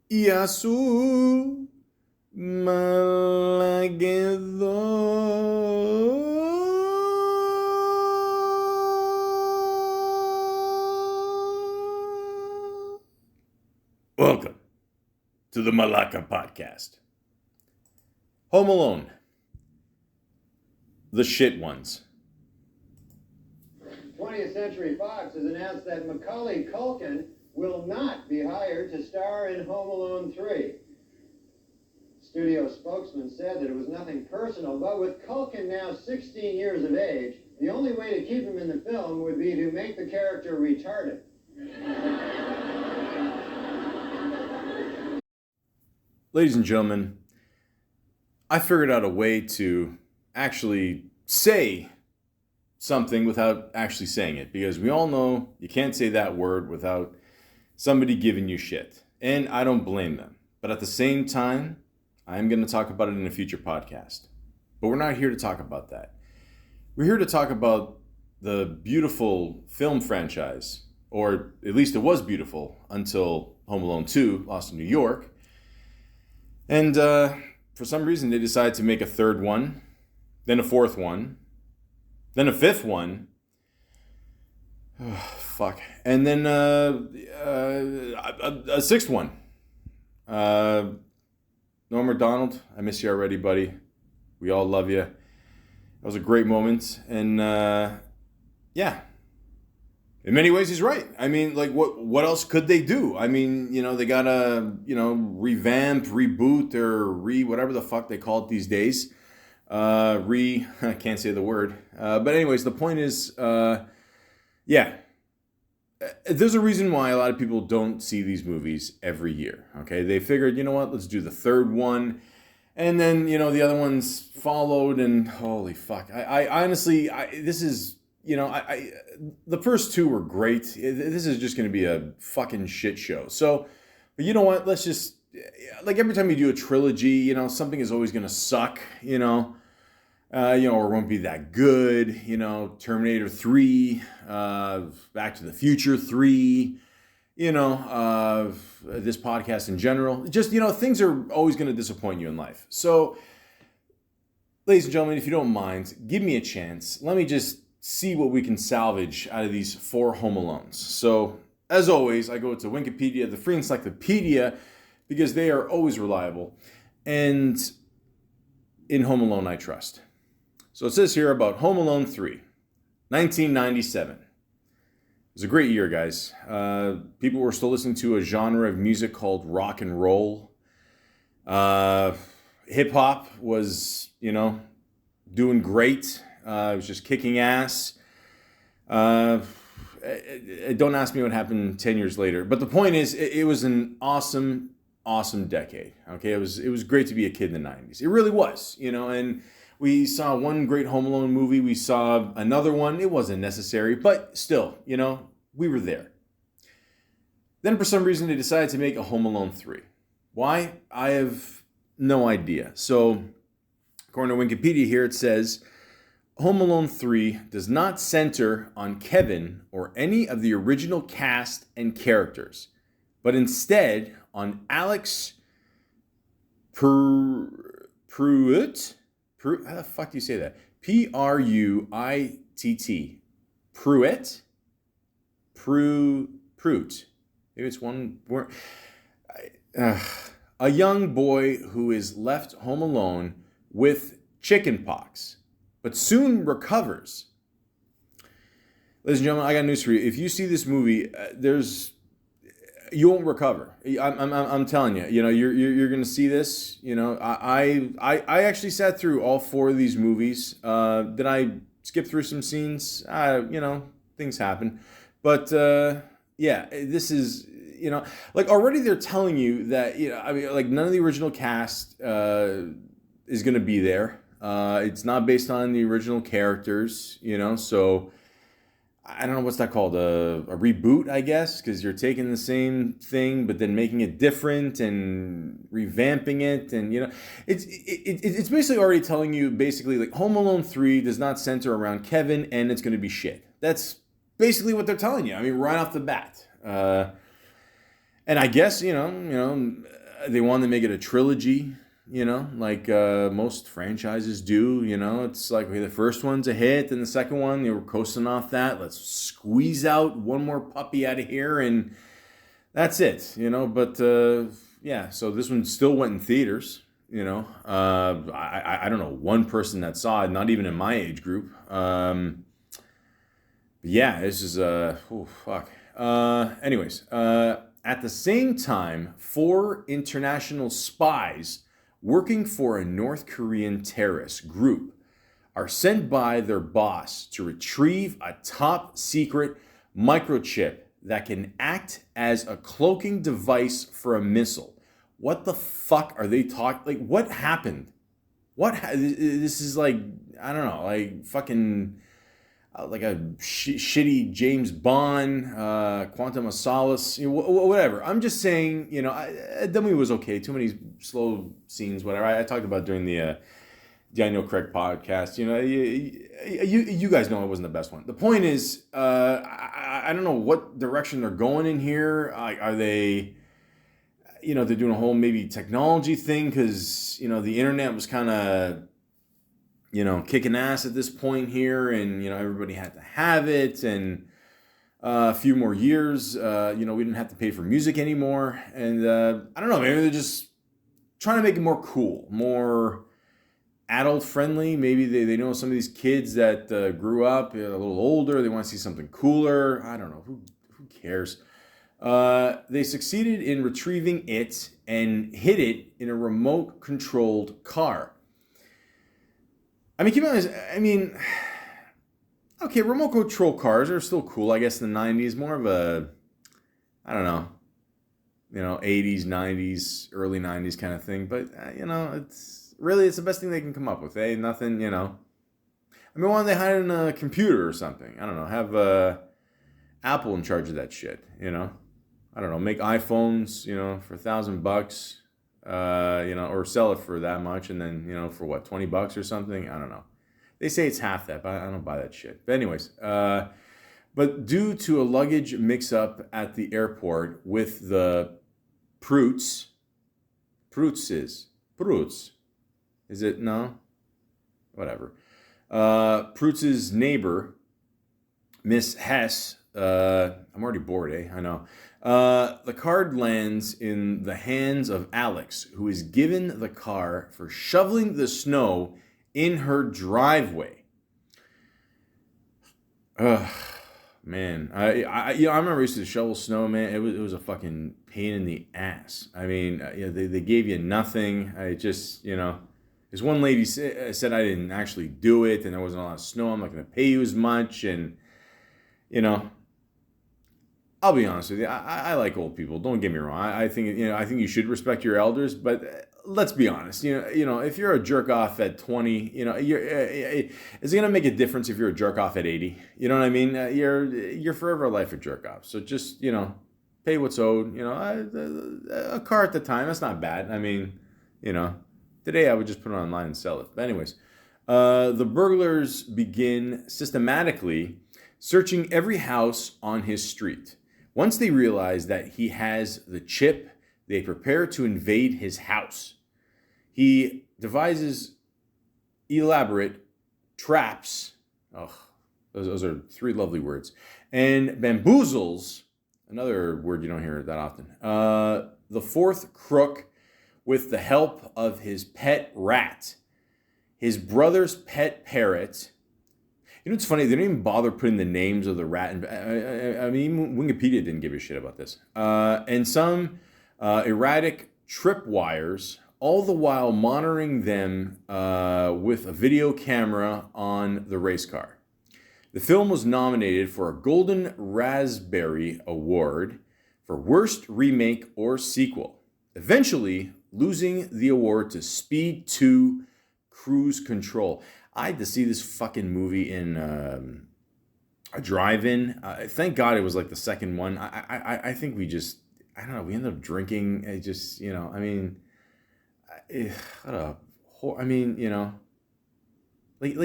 Yasu Malagedo. Welcome to the Malaka podcast. Home Alone. The shit ones. 20th Century Fox has announced that Macaulay Culkin will not be hired to star in Home Alone 3. Studio spokesman said that it was nothing personal, but with Culkin now 16 years of age, the only way to keep him in the film would be to make the character retarded. Ladies and gentlemen, I figured out a way to actually say something without actually saying it, because we all know you can't say that word without somebody giving you shit. And I don't blame them. But at the same time, I am going to talk about it in a future podcast. But we're not here to talk about that. We're here to talk about the beautiful film franchise, or at least it was beautiful until Home Alone 2, Lost in New York. And for some reason, they decided to make a third one, then a fourth one, then a fifth one. Oh, fuck. And then a sixth one. Norm Macdonald, I miss you already, buddy. We all love you. That was a great moment. And yeah. In many ways, he's right. I mean, like, what else could they do? I mean, they gotta, revamp, reboot, or whatever the fuck they call it these days. I can't say the word. But anyways, the point is, yeah. There's a reason why a lot of people don't see these movies every year, okay? They figured, you know what, let's do the third one. And then, the other ones followed, and holy fuck. I honestly, this is... the first two were great. This is just going to be a fucking shit show. So, but you know what? Let's just, like every time you do a trilogy, something is always going to suck, or won't be that good. Terminator 3, Back to the Future 3, this podcast in general. Just, things are always going to disappoint you in life. So, ladies and gentlemen, if you don't mind, give me a chance. Let me just see what we can salvage out of these 4 Home Alones. So, as always, I go to Wikipedia, the free encyclopedia, because they are always reliable. And in Home Alone, I trust. So it says here about Home Alone 3, 1997. It was a great year, guys. People were still listening to a genre of music called rock and roll. Hip-hop was, doing great. It was just kicking ass. Don't ask me what happened 10 years later. But the point is, it was an awesome, awesome decade. Okay, it was great to be a kid in the 90s. It really was, and we saw one great Home Alone movie. We saw another one. It wasn't necessary, but still, we were there. Then for some reason, they decided to make a Home Alone 3. Why? I have no idea. So, according to Wikipedia here, it says, Home Alone 3 does not center on Kevin or any of the original cast and characters, but instead on Alex Pruitt. How the fuck do you say that? Pruitt. Pruitt? Pruitt. Maybe it's one word. A young boy who is left home alone with chickenpox, but soon recovers. Ladies and gentlemen, I got news for you. If you see this movie, you won't recover. I'm telling you. You're gonna see this. I actually sat through all 4 of these movies. Did I skip through some scenes? Things happen. But yeah, this is like already they're telling you that like none of the original cast is gonna be there. It's not based on the original characters, so I don't know what's that called, a reboot, I guess, because you're taking the same thing but then making it different and revamping it, and it's basically already telling you basically like Home Alone 3 does not center around Kevin and it's going to be shit. That's basically what they're telling you. I mean, right off the bat. And I guess, they wanted to make it a trilogy, like most franchises do. It's like, okay, the first one's a hit, and the second one, they were coasting off that. Let's squeeze out one more puppy out of here, and that's it, But yeah, so this one still went in theaters, I don't know one person that saw it, not even in my age group. But yeah, this is oh fuck. Anyways, at the same time, 4 international spies working for a North Korean terrorist group are sent by their boss to retrieve a top secret microchip that can act as a cloaking device for a missile. What the fuck are they talking? Like, what happened? This is like, I don't know, like fucking like a shitty James Bond, Quantum of Solace, whatever. I'm just saying, the movie was okay. Too many slow scenes, whatever. I talked about during the Daniel Craig podcast. You guys know it wasn't the best one. The point is, I don't know what direction they're going in here. Are they, they're doing a whole maybe technology thing because, the internet was kind of, kicking ass at this point here, and everybody had to have it, and a few more years, we didn't have to pay for music anymore, and I don't know, maybe they're just trying to make it more cool, more adult friendly. Maybe they know some of these kids that grew up a little older. They want to see something cooler. I don't know. Who cares? They succeeded in retrieving it and hid it in a remote controlled car. I mean, keep in mind, okay, remote control cars are still cool, I guess, in the 90s. More of a, I don't know, 80s, 90s, early 90s kind of thing. But, it's the best thing they can come up with, eh? Nothing, I mean, why don't they hide in a computer or something? I don't know, have Apple in charge of that shit, I don't know, make iPhones, for $1,000. Or sell it for that much, and then, for what, $20 or something? I don't know. They say it's half that, but I don't buy that shit. But anyways, but due to a luggage mix-up at the airport with the Proots, is it? No? Whatever. Proots' neighbor, Miss Hess, I'm already bored, eh? I know. The card lands in the hands of Alex, who is given the car for shoveling the snow in her driveway. Man, I remember I used to shovel snow, man. It was a fucking pain in the ass. I mean, they gave you nothing. I just, this one lady said I didn't actually do it, and there wasn't a lot of snow. I'm not going to pay you as much, and I'll be honest with you. I like old people. Don't get me wrong. I think I think you should respect your elders. But let's be honest. If you're a jerk off at 20, it's gonna make a difference if you're a jerk off at 80. You know what I mean? You're forever a life of jerk off. So just pay what's owed. A car at the time, that's not bad. I mean, today I would just put it online and sell it. But anyways, the burglars begin systematically searching every house on his street. Once they realize that he has the chip, they prepare to invade his house. He devises elaborate traps. Oh, those are 3 lovely words. And bamboozles, another word you don't hear that often, the 4th crook with the help of his pet rat, his brother's pet parrot. It's funny, they didn't even bother putting the names of the rat. I mean, Wikipedia didn't give a shit about this. And some erratic tripwires, all the while monitoring them with a video camera on the race car. The film was nominated for a Golden Raspberry Award for Worst Remake or Sequel, eventually losing the award to Speed 2 Cruise Control. I had to see this fucking movie in a drive-in. Thank God it was like the second one. I think we just, I don't know, we ended up drinking. It just, I mean, like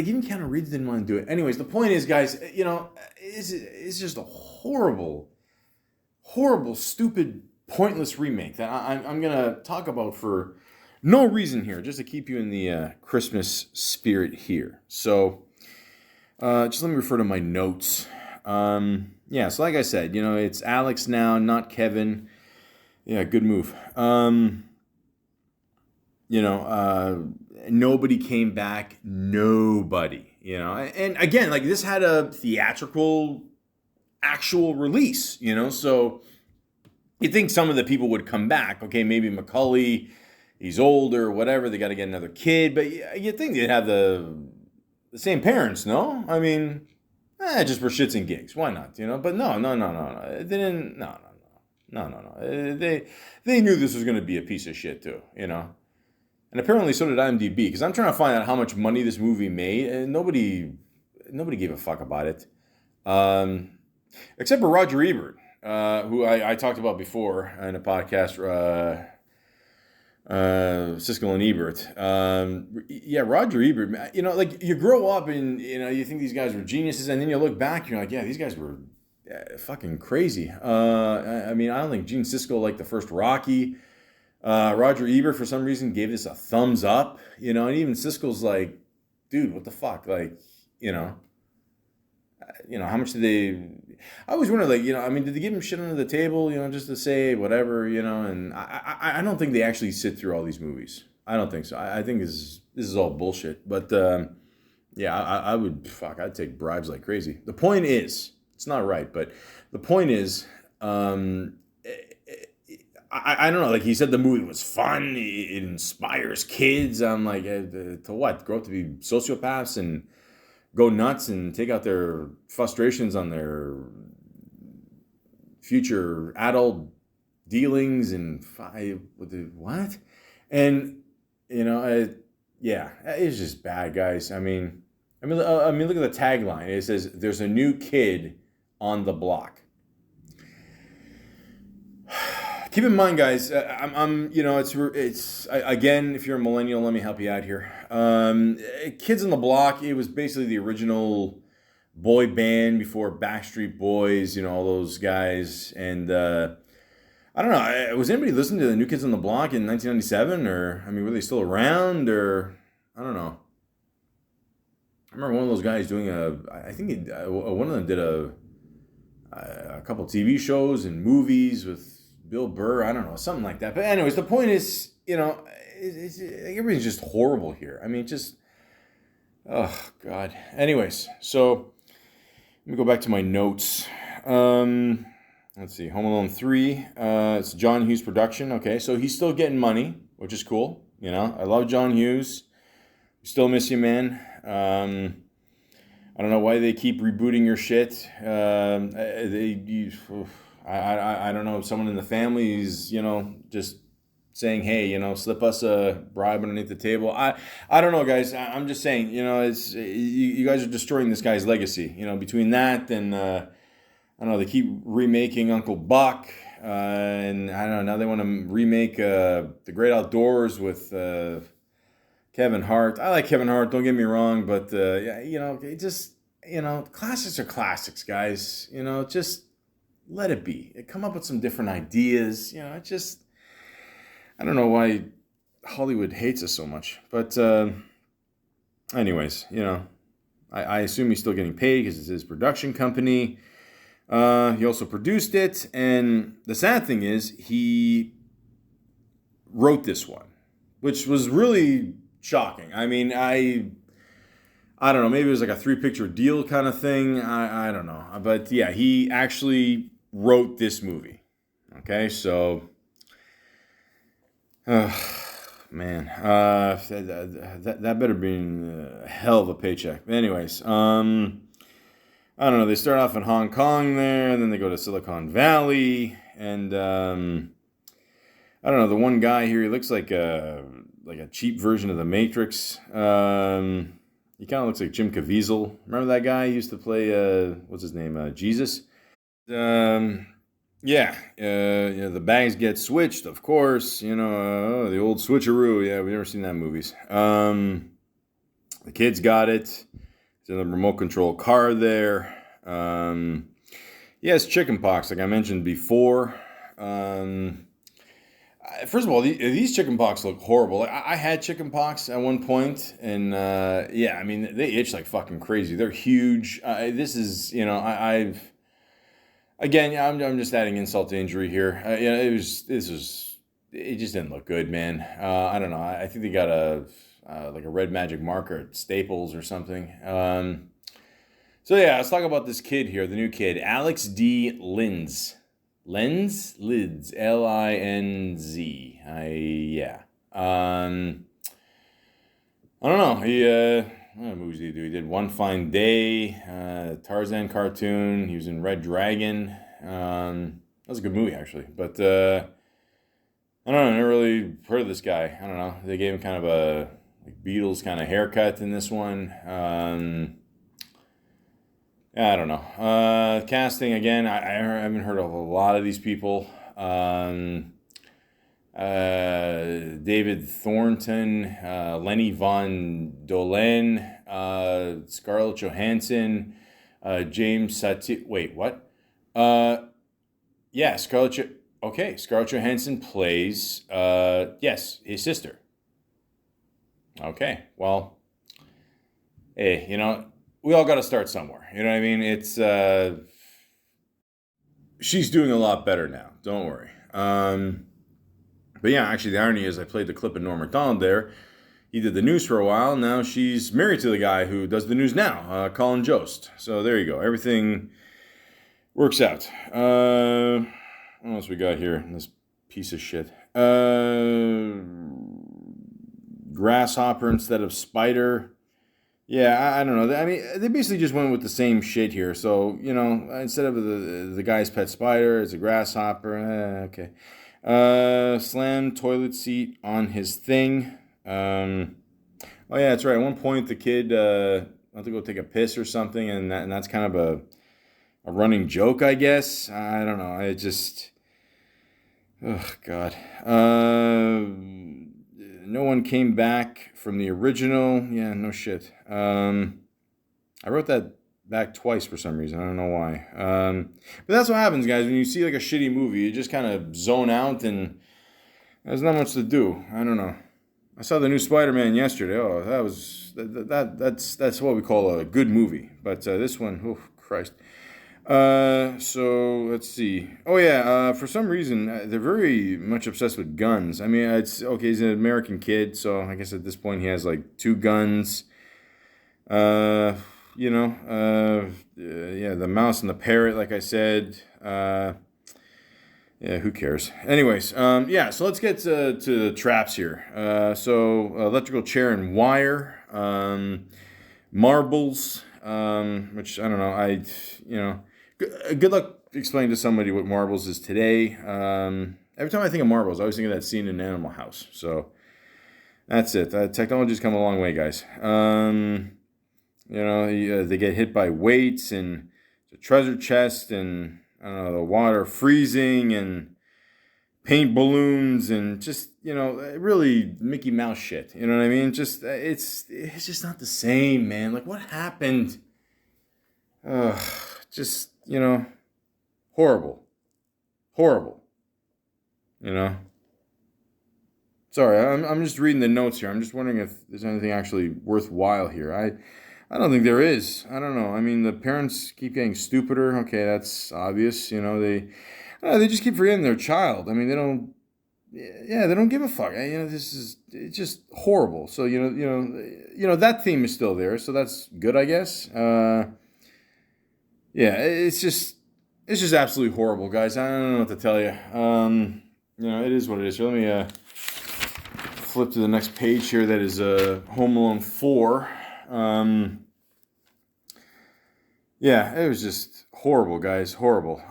even Keanu Reeves didn't want to do it. Anyways, the point is, guys, it's just a horrible, stupid pointless remake that I'm going to talk about for no reason here, just to keep you in the Christmas spirit here. So just let me refer to my notes. Yeah, so like I said, it's Alex now, not Kevin. Yeah, good move. Nobody came back. Nobody, And again, like this had a theatrical actual release, so you'd think some of the people would come back. Okay, maybe Macaulay, he's older, whatever. They got to get another kid, but you'd think they'd have the same parents, no? I mean, just for shits and gigs. Why not? But no. They didn't. No. They knew this was going to be a piece of shit too, And apparently so did IMDb, because I'm trying to find out how much money this movie made, and nobody gave a fuck about it, except for Roger Ebert, who I talked about before in a podcast. Siskel and Ebert. Roger Ebert. Like you grow up and you think these guys were geniuses, and then you look back, you're like, yeah, these guys were fucking crazy. I don't think Gene Siskel liked the first Rocky. Roger Ebert for some reason gave this a thumbs up. And even Siskel's like, dude, what the fuck, like, how much did they? I always wonder, like, did they give him shit under the table, just to say whatever, And I don't think they actually sit through all these movies. I don't think so. I think this is all bullshit. But I would I'd take bribes like crazy. The point is, it's not right, but the point is, I don't know. Like he said, the movie was fun. It inspires kids. I'm like, to what? Grow up to be sociopaths and go nuts and take out their frustrations on their future adult dealings and what? And it's just bad, guys. I mean, look at the tagline. It says, "There's a new kid on the block." Keep in mind, guys, it's again, if you're a millennial, let me help you out here. Kids on the Block, it was basically the original boy band before Backstreet Boys, all those guys. And I don't know, was anybody listening to the New Kids on the Block in 1997? Or, were they still around? Or, I don't know. I remember one of those guys doing one of them did a couple TV shows and movies with Bill Burr, I don't know, something like that. But anyways, the point is, everything's just horrible here. Oh, God. Anyways, so let me go back to my notes. Let's see, Home Alone 3. It's John Hughes production. Okay, so he's still getting money, which is cool. I love John Hughes. Still miss you, man. I don't know why they keep rebooting your shit. I don't know, someone in the family is, just saying, hey, slip us a bribe underneath the table. I don't know, guys. I'm just saying, it's you guys are destroying this guy's legacy. Between that and, I don't know, they keep remaking Uncle Buck. And I don't know, now they want to remake The Great Outdoors with Kevin Hart. I like Kevin Hart, don't get me wrong. But, classics are classics, guys. Just let it be. Come up with some different ideas. I don't know why Hollywood hates us so much. But anyways, I assume he's still getting paid because it's his production company. He also produced it. And the sad thing is he wrote this one, which was really shocking. I don't know. Maybe it was like a 3-picture deal kind of thing. I don't know. But yeah, he actually wrote this movie. Okay, so, man, that better be a hell of a paycheck. But anyways, I don't know. They start off in Hong Kong there, and then they go to Silicon Valley, and I don't know. The one guy here, he looks like a cheap version of the Matrix. He kind of looks like Jim Caviezel. Remember that guy? He used to play, what's his name? Jesus. The bags get switched, of course. The old switcheroo. Yeah, we've never seen that in movies. The kids got it. It's in the remote control car there. He has chicken pox, like I mentioned before. First of all, these chicken pox look horrible. Like, I had chicken pox at one point, and yeah, I mean they itch like fucking crazy. They're huge. This is, I've again, yeah, I'm just adding insult to injury here. It just didn't look good, man. I don't know. I think they got like a red magic marker at Staples or something. So yeah, let's talk about this kid here, the new kid, Alex D. Linz. Lids, Linz. Yeah. I don't know. What movies did he do? He did One Fine Day, Tarzan cartoon. He was in Red Dragon. That was a good movie, actually. But I don't know. I never really heard of this guy. I don't know. They gave him kind of a like Beatles kind of haircut in this one. I don't know. Casting again. I haven't heard of a lot of these people. David Thornton, Lenny Von Dolen, Scarlett Johansson, James Satie. Wait, what? Yeah, Scarlett Johansson plays, yes, his sister. Okay, well, hey, we all got to start somewhere. You know what I mean? It's, she's doing a lot better now. Don't worry. But yeah, actually, the irony is I played the clip of Norm Macdonald there. He did the news for a while. Now she's married to the guy who does the news now, Colin Jost. So there you go. Everything works out. What else we got here? This piece of shit. Grasshopper instead of spider. Yeah, I don't know. I mean, they basically just went with the same shit here. So, instead of the guy's pet spider, it's a grasshopper. Okay. Slammed toilet seat on his thing. Oh yeah, that's right. At one point, the kid went to go take a piss or something, and that's kind of a running joke, I guess. I don't know. Oh God. No one came back from the original. Yeah, no shit. I wrote that back twice for some reason. I don't know why. But that's what happens, guys. When you see like a shitty movie, you just kind of zone out, and there's not much to do. I don't know. I saw the new Spider-Man yesterday. Oh, that's what we call a good movie. But this one, oh Christ. So let's see. Oh yeah, for some reason they're very much obsessed with guns. I mean, it's okay. He's an American kid, so I guess at this point he has like 2 guns. Yeah, the mouse and the parrot, like I said. Yeah, who cares? Anyways, yeah. So let's get to the traps here. So electrical chair and wire, marbles, which I don't know. Good luck explaining to somebody what marbles is today. Every time I think of marbles, I always think of that scene in Animal House. So that's it. Technology's come a long way, guys. They get hit by weights and the treasure chest and the water freezing and paint balloons and just really Mickey Mouse shit. You know what I mean? Just it's just not the same, man. Like what happened? Just horrible. Sorry, I'm just reading the notes here. I'm just wondering if there's anything actually worthwhile here. I don't think there is. I don't know. I mean, the parents keep getting stupider. Okay, that's obvious. They just keep forgetting their child. I mean, they don't. Yeah, they don't give a fuck. It's just horrible. So that theme is still there. So that's good, I guess. Yeah, it's just absolutely horrible, guys. I don't know what to tell you. It is what it is. So let me flip to the next page here. That is Home Alone 4. Yeah, it was just horrible, guys. Horrible.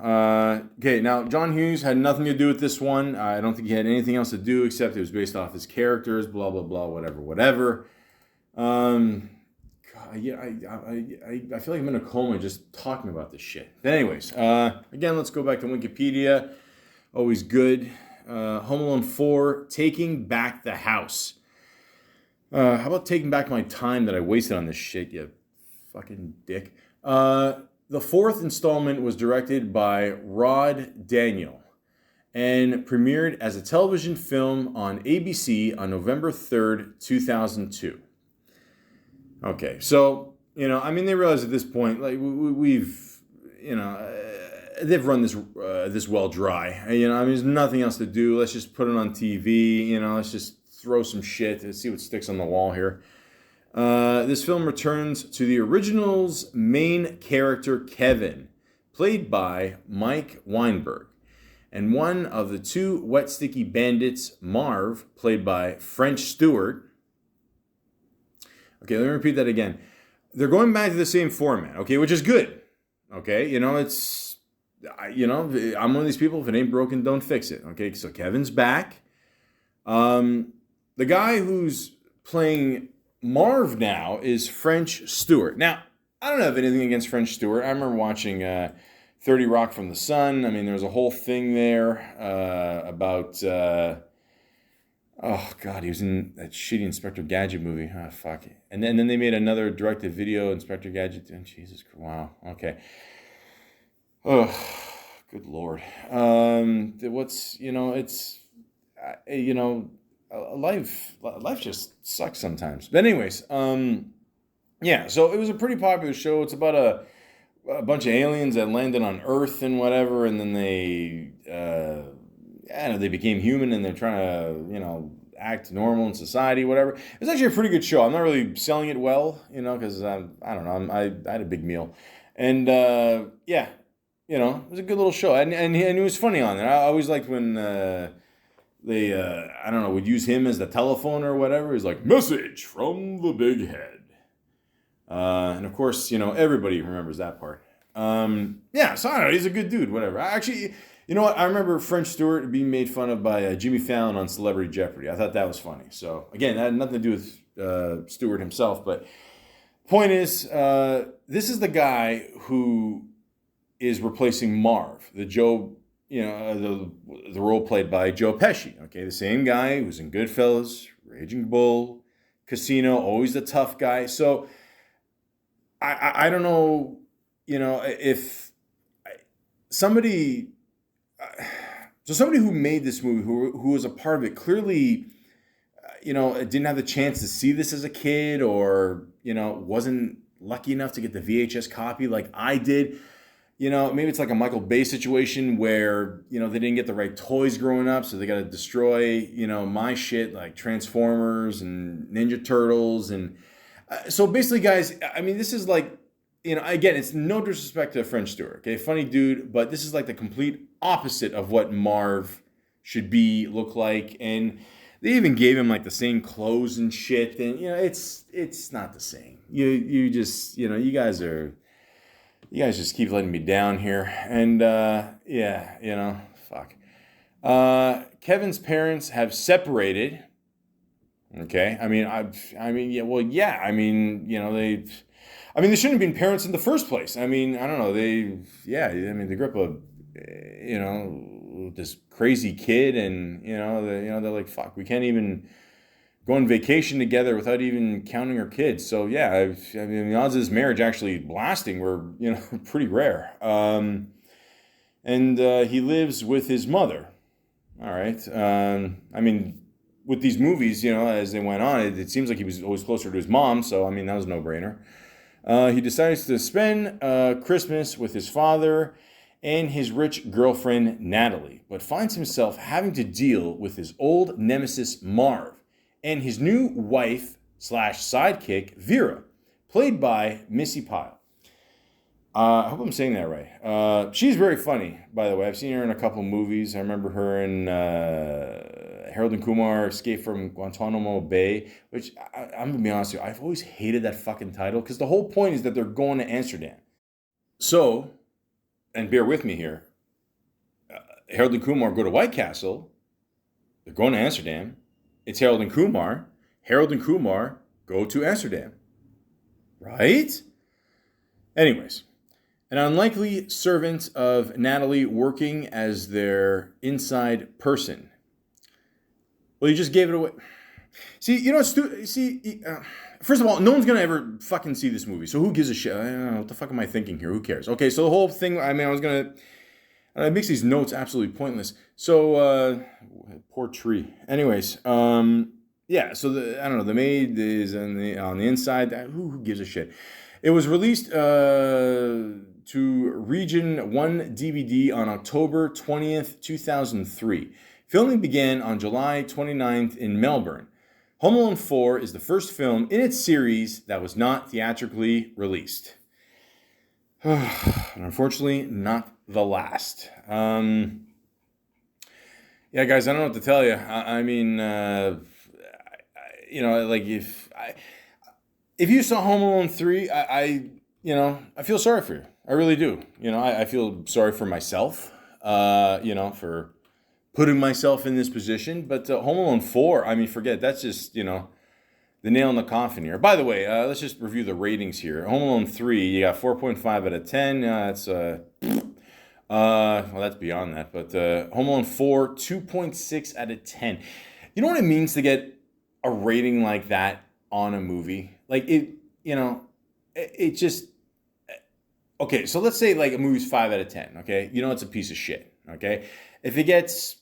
Okay, now John Hughes had nothing to do with this one. I don't think he had anything else to do except it was based off his characters. Blah blah blah. Whatever. Yeah, I feel like I'm in a coma just talking about this shit. But anyways, again, let's go back to Wikipedia. Always good. Home Alone 4, Taking Back the House. How about taking back my time that I wasted on this shit, you fucking dick? The 4th installment was directed by Rod Daniel. and premiered as a television film on ABC on November 3rd, 2002. Okay, so, they realize at this point, like, we've, they've run this well dry. There's nothing else to do. Let's just put it on TV, let's just throw some shit and see what sticks on the wall here. This film returns to the original's main character, Kevin, played by Mike Weinberg, and one of the two wet sticky bandits, Marv, played by French Stewart. Okay, let me repeat that again. They're going back to the same format, okay, which is good. Okay, I'm one of these people, if it ain't broken, don't fix it. Okay, so Kevin's back. The guy who's playing Marv now is French Stewart. Now, I don't have anything against French Stewart. I remember watching 30 Rock from the Sun. There was a whole thing there about... he was in that shitty Inspector Gadget movie. Oh, fuck it. And then they made another directed-video Inspector Gadget. And Jesus Christ, wow, okay. Oh, good Lord. Life just sucks sometimes. But anyways, so it was a pretty popular show. It's about a bunch of aliens that landed on Earth and whatever, and then they became human and they're trying to, act normal in society, whatever. It was actually a pretty good show. I'm not really selling it well, because I don't know, I had a big meal. And, it was a good little show. And it was funny on it. I always liked when they, would use him as the telephone or whatever. He's like, message from the big head. And of course, everybody remembers that part. So I don't know, he's a good dude, whatever. Actually, you know what? I remember French Stewart being made fun of by Jimmy Fallon on Celebrity Jeopardy. I thought that was funny. So again, that had nothing to do with Stewart himself, but point is, this is the guy who is replacing Marv, the role played by Joe Pesci. Okay, the same guy who was in Goodfellas, Raging Bull, Casino, always the tough guy. So I don't know, if somebody who made this movie, who was a part of it, clearly, didn't have the chance to see this as a kid, or, wasn't lucky enough to get the VHS copy like I did. Maybe it's like a Michael Bay situation where, they didn't get the right toys growing up, so they got to destroy, my shit like Transformers and Ninja Turtles. And so basically, guys, this is like, again, it's no disrespect to French Stewart, okay? Funny dude, but this is like the complete opposite of what Marv should look like. And they even gave him like the same clothes and shit. And, it's not the same. You just, you guys just keep letting me down here. And, fuck. Kevin's parents have separated. Okay. They shouldn't have been parents in the first place. I don't know. They grew up this crazy kid, and, they're like, fuck, we can't even go on vacation together without even counting our kids. So yeah, the odds of this marriage actually lasting were, pretty rare. And he lives with his mother. All right. With these movies, as they went on, it seems like he was always closer to his mom. So, that was a no-brainer. He decides to spend Christmas with his father and his rich girlfriend, Natalie, but finds himself having to deal with his old nemesis, Marv, and his new wife / sidekick, Vera, played by Missy Pyle. I hope I'm saying that right. She's very funny, by the way. I've seen her in a couple movies. I remember her in Harold and Kumar Escape from Guantanamo Bay, which I'm going to be honest with you, I've always hated that fucking title, because the whole point is that they're going to Amsterdam. So, and bear with me here, Harold and Kumar go to White Castle. They're going to Amsterdam. It's Harold and Kumar. Harold and Kumar go to Amsterdam. Right? Anyways, an unlikely servant of Natalie working as their inside person. Well, you just gave it away. See, first of all, no one's going to ever fucking see this movie. So who gives a shit? I don't know, what the fuck am I thinking here? Who cares? Okay, so the whole thing, And it makes these notes absolutely pointless. So, poor tree. Anyways, yeah. So I don't know. The maid is on the inside. Who gives a shit? It was released to Region 1 DVD on October 20th, 2003. Filming began on July 29th in Melbourne. Home Alone 4 is the first film in its series that was not theatrically released. And unfortunately, not the last. Yeah, guys, I don't know what to tell you. I mean, like if you saw Home Alone 3, I feel sorry for you. I really do. I feel sorry for myself, for putting myself in this position. But Home Alone 4, I mean, forget, that's just, the nail in the coffin here. By the way, let's just review the ratings here. Home Alone 3, you got 4.5 out of 10. That's, well, that's beyond that. But Home Alone 4, 2.6 out of 10. You know what it means to get a rating like that on a movie? Like, it just... Okay, so let's say like a movie's 5 out of 10, okay? It's a piece of shit, okay? If it gets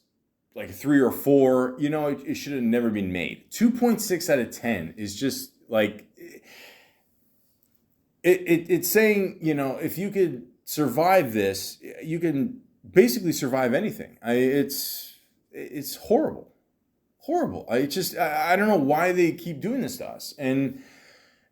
like 3 or 4, it should have never been made. 2.6 out of 10 is just like... It's saying, if you could survive this, you can basically survive anything. It's horrible. Horrible. I don't know why they keep doing this to us. And...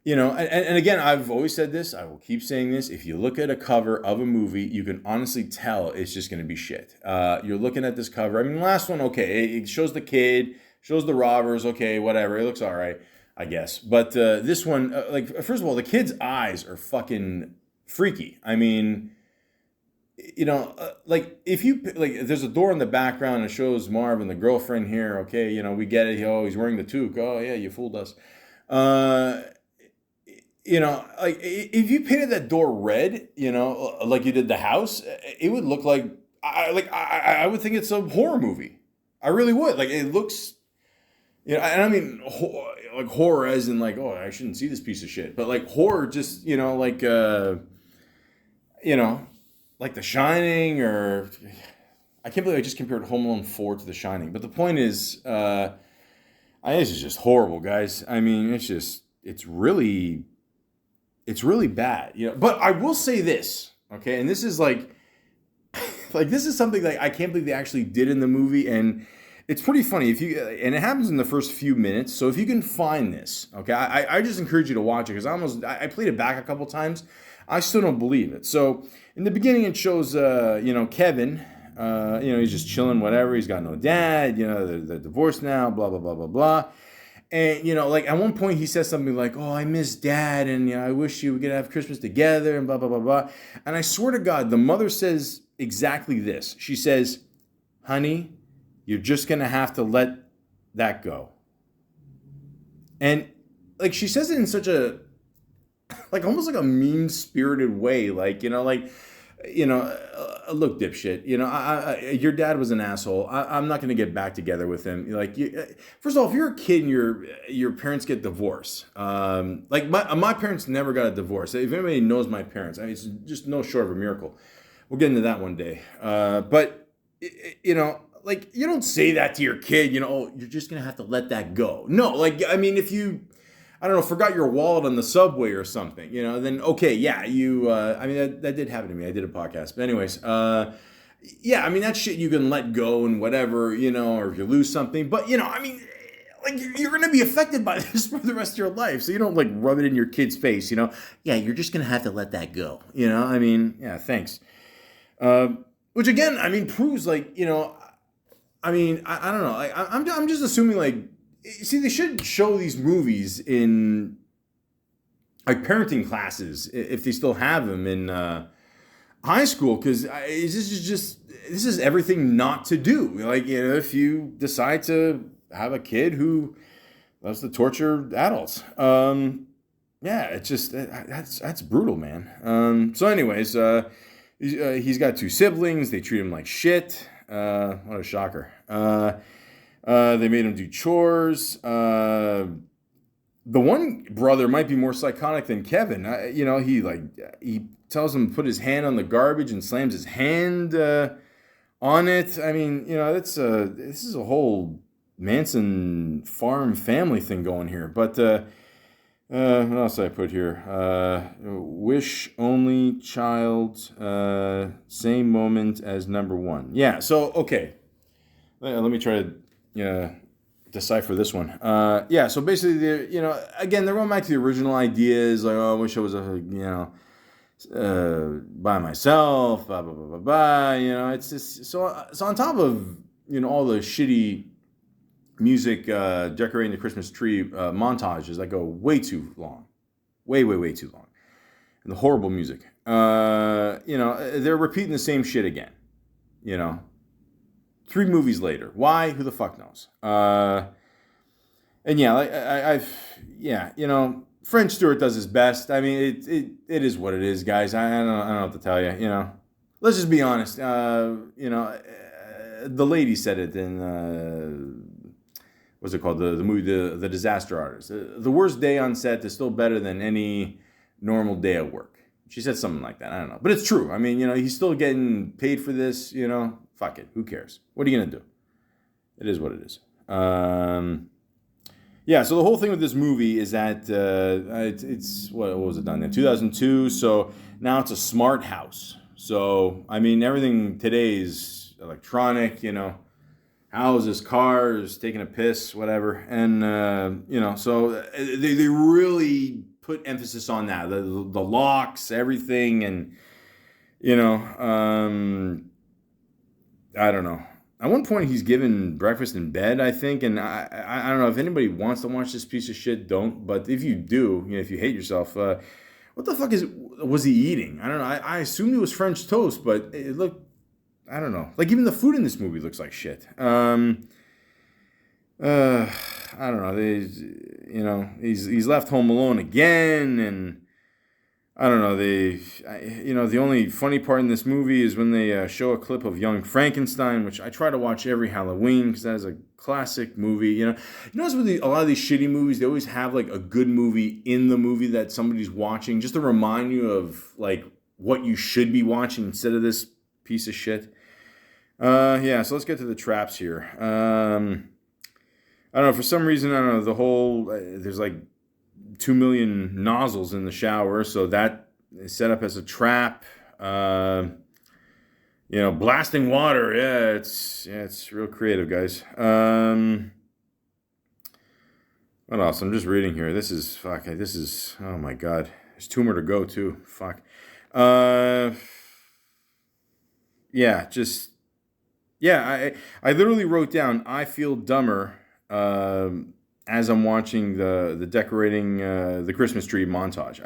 and again, I've always said this, I will keep saying this. If you look at a cover of a movie, you can honestly tell it's just going to be shit. You're looking at this cover. I mean, the last one, okay, it shows the kid, shows the robbers, okay, whatever. It looks all right, I guess. But this one, first of all, the kid's eyes are fucking freaky. I mean, if you, there's a door in the background that shows Marv and the girlfriend here, okay, we get it. Oh, he's wearing the toque. Oh, yeah, you fooled us. If you painted that door red, like you did the house, it would look like I would think it's a horror movie. I really would. Like it looks, and I mean like horror as in like, oh, I shouldn't see this piece of shit, but like horror, just like The Shining, or I can't believe I just compared Home Alone 4 to The Shining. But the point is, this is just horrible, guys. I mean, it's really bad, But I will say this, okay, and this is like this is something like I can't believe they actually did in the movie, and it's pretty funny and it happens in the first few minutes. So if you can find this, okay, I just encourage you to watch it because I played it back a couple times. I still don't believe it. So in the beginning, it shows Kevin, he's just chilling, whatever. He's got no dad. They're divorced now. Blah blah blah blah blah. And, at one point he says something like, oh, I miss dad, and, I wish we could have Christmas together, and blah, blah, blah, blah. And I swear to God, the mother says exactly this. She says, honey, you're just going to have to let that go. And, she says it in such a, almost like a mean-spirited way. Look, dipshit, your dad was an asshole. I'm not going to get back together with him. First of all, if you're a kid and your parents get divorced, my parents never got a divorce. If anybody knows my parents, it's just no short of a miracle. We'll get into that one day. But you don't say that to your kid, oh, you're just going to have to let that go. No, if you, I don't know, forgot your wallet on the subway or something, then okay, yeah, that did happen to me. I did a podcast. But anyways, that shit you can let go and whatever, or if you lose something. But, you're going to be affected by this for the rest of your life. So you don't, rub it in your kid's face, Yeah, you're just going to have to let that go, Yeah, thanks. Which, again, proves, I don't know. I'm just assuming, see, they should show these movies in parenting classes if they still have them in high school, because this is everything not to do. If you decide to have a kid who loves to torture adults, it's just that's brutal, man. So, anyways, he's got 2 siblings. They treat him like shit. What a shocker. They made him do chores. The one brother might be more psychotic than Kevin. He tells him to put his hand on the garbage and slams his hand on it. I mean, this is a whole Manson farm family thing going here. But what else did I put here? Wish only child, same moment as number one. Yeah. So okay, let me try to decipher this one. Yeah. So basically, again, they're going back to the original ideas. Like, oh, I wish I was by myself, blah blah blah blah blah. It's just so on top of all the shitty music decorating the Christmas tree montages that go way too long, way too long, and the horrible music. They're repeating the same shit again. 3 movies later, why? Who the fuck knows? And yeah, like French Stewart does his best. I mean, it is what it is, guys. I don't know what to tell you. Let's just be honest. The lady said it in what's it called? The movie, the Disaster Artist. The worst day on set is still better than any normal day at work. She said something like that. I don't know, but it's true. I mean, he's still getting paid for this. Fuck it. Who cares? What are you gonna do? It is what it is. Yeah, so the whole thing with this movie is that it's what was it done in 2002? So now it's a smart house. So I mean, everything today is electronic. Houses, cars, taking a piss, whatever, and so they really put emphasis on that, the locks, everything, and I don't know. At one point, he's given breakfast in bed, I think, and I don't know if anybody wants to watch this piece of shit. Don't, but if you do, if you hate yourself, what the fuck was he eating? I don't know. I assumed it was French toast, but it looked, I don't know. Like even the food in this movie looks like shit. I don't know. He's left home alone again, and I don't know. The only funny part in this movie is when they show a clip of Young Frankenstein, which I try to watch every Halloween because that is a classic movie. Notice with a lot of these shitty movies, they always have like a good movie in the movie that somebody's watching, just to remind you of like what you should be watching instead of this piece of shit. Yeah. So let's get to the traps here. I don't know. For some reason, I don't know. The whole there's like 2 million nozzles in the shower, so that is set up as a trap. Blasting water. Yeah, it's real creative, guys. What else? I'm just reading here. This is oh my god. There's 2 more to go too. Fuck. Yeah, I literally wrote down I feel dumber as I'm watching the decorating the Christmas tree montage.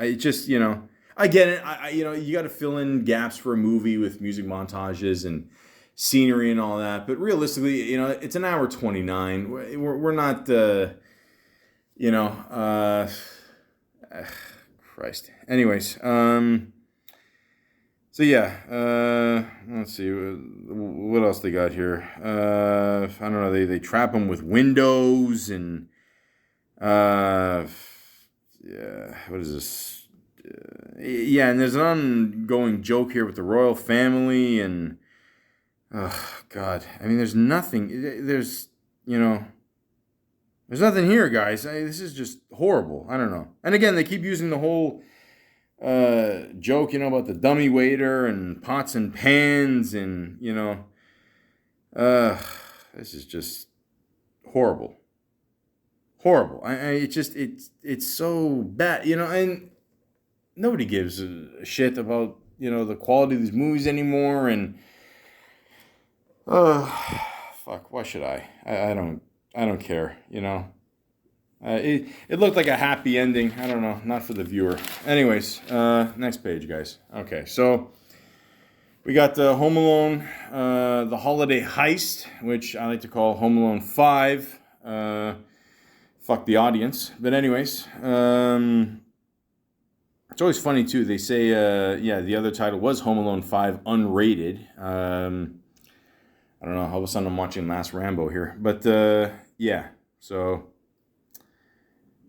I get it. You got to fill in gaps for a movie with music montages and scenery and all that. But realistically, it's an hour 29. We're not, Christ. Anyways, so yeah, let's see what else they got here. I don't know. They trap them with windows and. Yeah, what is this? Yeah, and there's an ongoing joke here with the royal family, and oh god, I mean, there's nothing. There's nothing here, guys. This is just horrible. I don't know. And again, they keep using the whole joke, about the dummy waiter and pots and pans, and this is just horrible. Horrible. It's so bad, and nobody gives a shit about, the quality of these movies anymore, and fuck, why should I don't care, it looked like a happy ending. I don't know, not for the viewer. Anyways, next page, guys. Okay, so we got Home Alone, the Holiday Heist, which I like to call Home Alone 5. Fuck the audience. But anyways, it's always funny too. They say, the other title was Home Alone 5 unrated. I don't know. All of a sudden I'm watching Last Rambo here. But, yeah. So,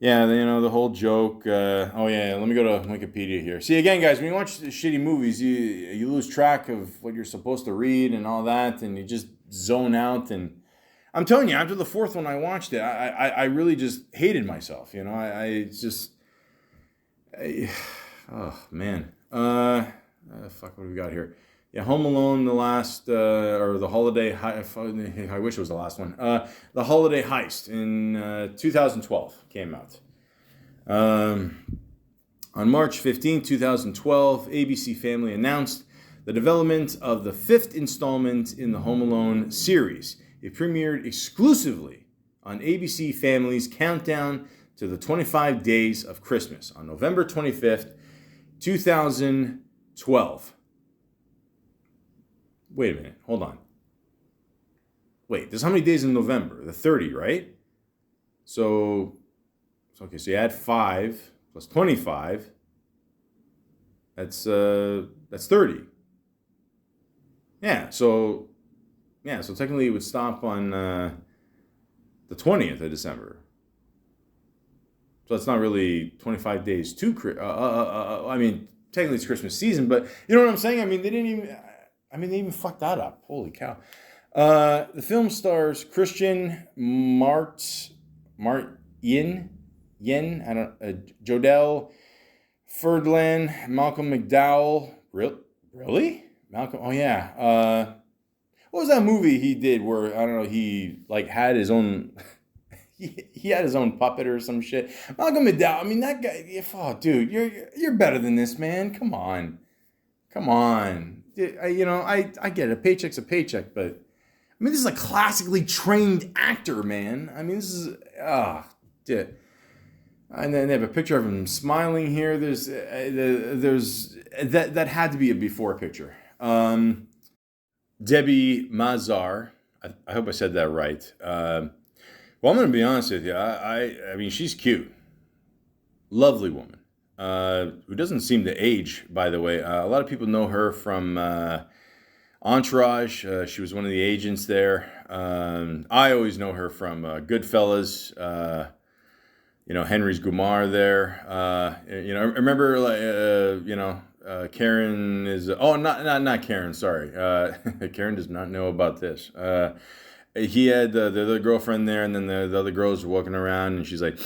Yeah, the whole joke. Oh yeah, let me go to Wikipedia here. See, again, guys, when you watch shitty movies, you lose track of what you're supposed to read and all that, and you just zone out. And I'm telling you, after the fourth one I watched it, I really just hated myself. I just, oh man. Fuck, what do we got here? Yeah, Home Alone, the last, or the Holiday Heist. I wish it was the last one. The Holiday Heist in 2012 came out. On March 15, 2012, ABC Family announced the development of the fifth installment in the Home Alone series. It premiered exclusively on ABC Family's Countdown to the 25 Days of Christmas on November 25th, 2012. Wait a minute. Hold on. Wait, there's how many days in November? The 30, right? So you add 5 plus 25. That's 30. Yeah, so technically it would stop on the 20th of December. So it's not really 25 days to I mean, technically it's Christmas season, but you know what I'm saying? I mean, they even fucked that up. Holy cow. The film stars Christian Jodelle Ferdland, Malcolm McDowell. Really? Malcolm? Oh yeah. What was that movie he did where I don't know? He like had his own. He had his own puppet or some shit. Malcolm McDowell. I mean that guy. Oh, dude, you're better than this, man. Come on. I get it. A paycheck's a paycheck, but I mean, this is a classically trained actor, man. I mean, this is dude. And then they have a picture of him smiling here. There's that had to be a before picture. Debbie Mazar. I hope I said that right. Well, I'm going to be honest with you. I mean, she's cute, lovely woman. Who doesn't seem to age, by the way. A lot of people know her from Entourage. She was one of the agents there. I always know her from Goodfellas. Henry's Gumar there. I remember, Karen is... not Karen, sorry. Karen does not know about this. He had the other girlfriend there, and then the other girls were walking around, and she's like,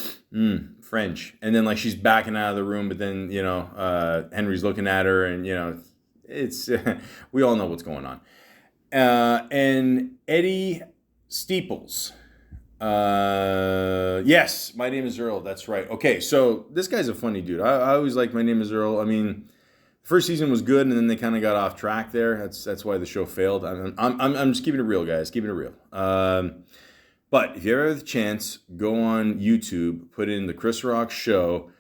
French. And then, like, she's backing out of the room, but then, Henry's looking at her, and, it's... we all know what's going on. And Eddie Steeples. Yes, My Name is Earl. That's right. Okay, so this guy's a funny dude. I always like My Name is Earl. I mean, first season was good, and then they kind of got off track there. That's why the show failed. I'm just keeping it real, guys. Keeping it real. But if you ever have the chance, go on YouTube, put in the Chris Rock Show.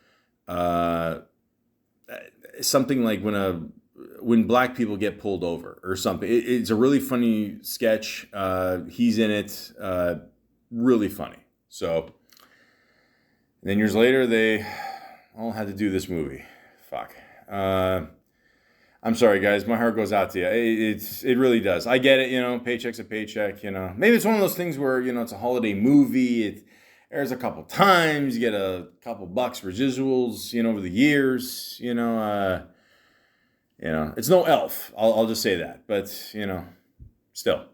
Something like when black people get pulled over or something. It's a really funny sketch. He's in it. Really funny. So, and then years later, they all had to do this movie. Fuck. I'm sorry, guys. My heart goes out to you. It really does. I get it. Paycheck's a paycheck. Maybe it's one of those things where it's a holiday movie. It airs a couple times. You get a couple bucks residuals. Over the years. It's no Elf. I'll just say that. But still.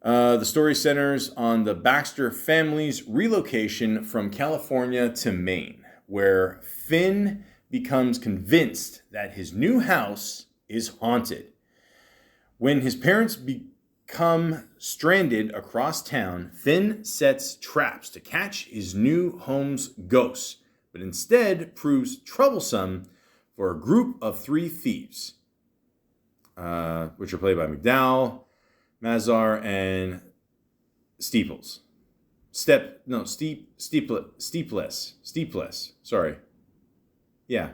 The story centers on the Baxter family's relocation from California to Maine, where Finn becomes convinced that his new house is haunted. When his parents become stranded across town, Finn sets traps to catch his new home's ghosts, but instead proves troublesome for a group of 3 thieves, which are played by McDowell, Mazar, and Steeples. Steepless. Sorry. Yeah.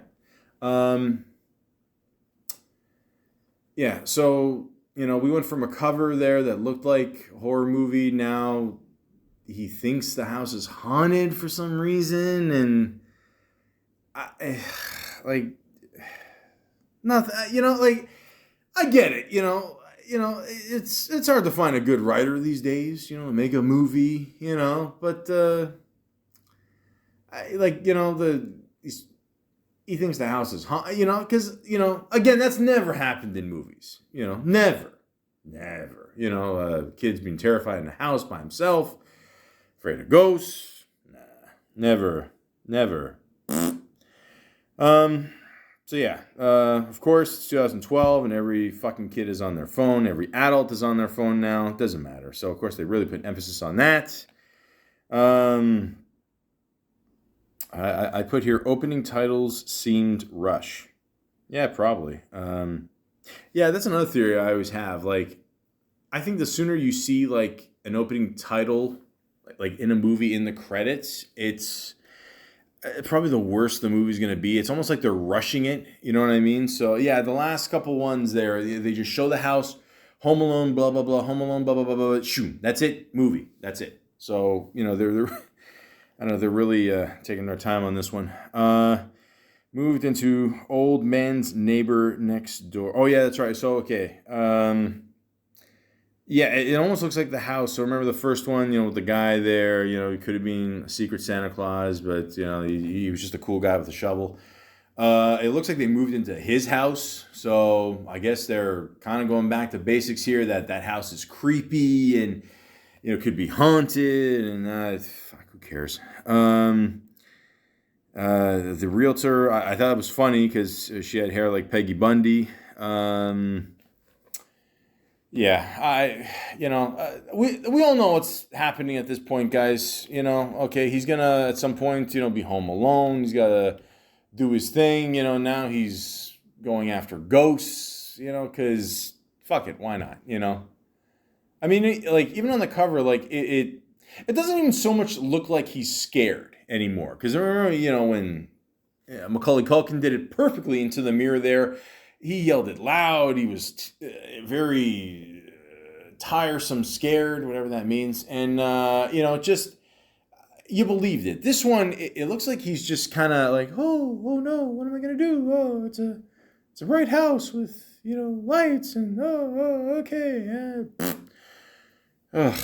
So, we went from a cover there that looked like a horror movie. Now he thinks the house is haunted for some reason. And I get it, it's hard to find a good writer these days, to make a movie, but he thinks the house is haunted, because again, that's never happened in movies. Never. Kid's being terrified in the house by himself, afraid of ghosts. Nah, never. So yeah, of course, it's 2012, and every fucking kid is on their phone. Every adult is on their phone now. It doesn't matter. So of course, they really put emphasis on that. I put here, opening titles seemed rush. Yeah, probably. Yeah, that's another theory I always have. Like, I think the sooner you see like an opening title, like in a movie in the credits, it's probably the worse the movie's going to be. It's almost like they're rushing it. You know what I mean? So yeah, the last couple ones there, they just show the house, Home Alone, blah, blah, blah, Home Alone, blah, blah, blah, blah, shoot. That's it. Movie. That's it. So, they're I don't know, they're really taking their time on this one. Moved into Old Man's Neighbor Next Door. Oh, yeah, that's right. So, okay. Yeah, it almost looks like the house. So remember the first one, with the guy there, he could have been a secret Santa Claus, but, he was just a cool guy with a shovel. It looks like they moved into his house. So I guess they're kind of going back to basics here, that house is creepy and, could be haunted, and fuck, who cares? The realtor, I thought it was funny because she had hair like Peggy Bundy. Yeah, we all know what's happening at this point, guys. Okay, he's gonna at some point, be home alone. He's gotta do his thing. Now he's going after ghosts. Because fuck it, why not? I mean, like, even on the cover, like, it doesn't even so much look like he's scared anymore. Because remember, when Macaulay Culkin did it perfectly into the mirror there, he yelled it loud. He was very tiresome, scared, whatever that means. And, just, you believed it. This one, it looks like he's just kind of like, oh no, what am I going to do? Oh, it's a bright house with, lights and, okay. Ugh,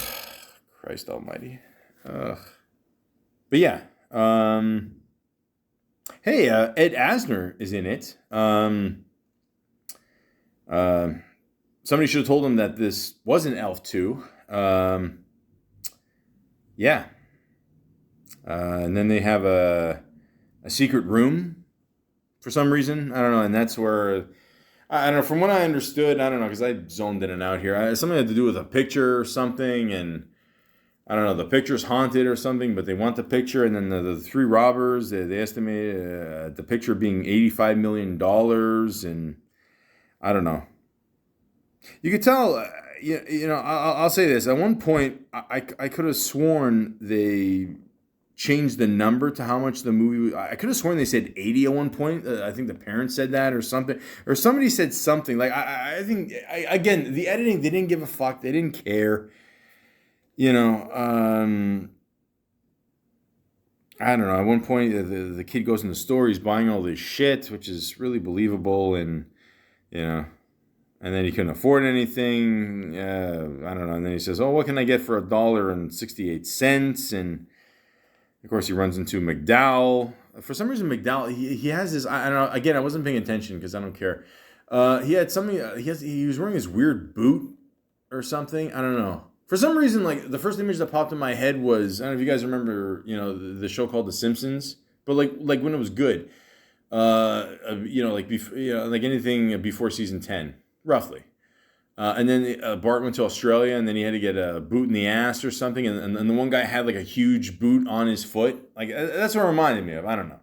Christ almighty. Ugh. But yeah. Hey, Ed Asner is in it. Somebody should have told him that this wasn't Elf 2. Yeah. And then they have a secret room for some reason. I don't know. And that's where... I don't know, from what I understood, I don't know, because I zoned in and out here. Something had to do with a picture or something, and I don't know, the picture's haunted or something, but they want the picture, and then the three robbers, they estimated the picture being $85 million, and I don't know. You could tell, I'll say this. At one point, I could have sworn they changed the number to how much the movie. I could have sworn they said 80 at one point. I think the parents said that or something, or somebody said something. Like I think again, the editing, they didn't give a fuck. They didn't care. I don't know. At one point, the kid goes in the store. He's buying all this shit, which is really believable, and and then he couldn't afford anything. I don't know. And then he says, "Oh, what can I get for $1.68?" And of course, he runs into McDowell. For some reason, McDowell, he has this, I don't know, again, I wasn't paying attention because I don't care. He had something, he was wearing this weird boot or something. I don't know. For some reason, like, the first image that popped in my head was, I don't know if you guys remember, the show called The Simpsons, but like when it was good. Like anything before season 10, roughly. And then Bart went to Australia, and then he had to get a boot in the ass or something. And the one guy had like a huge boot on his foot. Like, that's what it reminded me of. I don't know.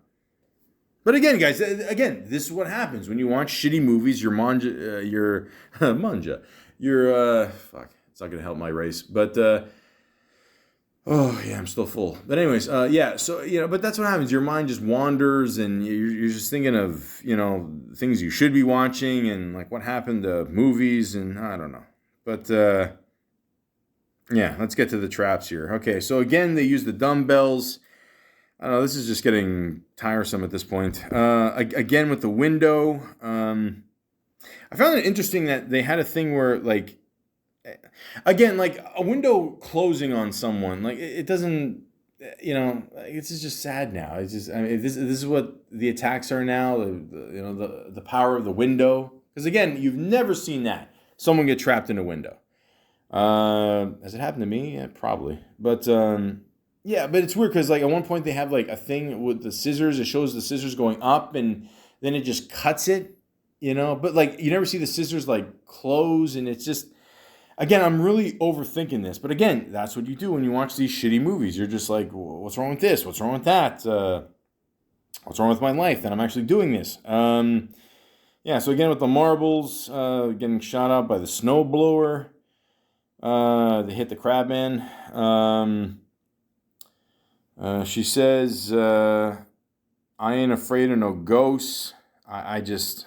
But again, guys, this is what happens when you watch shitty movies. Your fuck, it's not going to help my race. But, oh, yeah, I'm still full. But anyways, yeah, so, but that's what happens. Your mind just wanders, and you're just thinking of, things you should be watching, and, like, what happened to movies, and I don't know. But, yeah, let's get to the traps here. Okay, so again, they use the dumbbells. I don't know, this is just getting tiresome at this point. Again, with the window, I found it interesting that they had a thing where, like, again, like a window closing on someone, like it doesn't, this is just sad now. It's just, I mean, this is what the attacks are now. The power of the window. Because again, you've never seen that. Someone get trapped in a window. Has it happened to me? Yeah, probably. But yeah, but it's weird because like at one point they have like a thing with the scissors. It shows the scissors going up, and then it just cuts it. But like you never see the scissors like close, and it's just. Again, I'm really overthinking this. But again, that's what you do when you watch these shitty movies. You're just like, what's wrong with this? What's wrong with that? What's wrong with my life that I'm actually doing this? Yeah, so again, with the marbles getting shot out by the snowblower, they hit the crabman. She says, I ain't afraid of no ghosts. I just,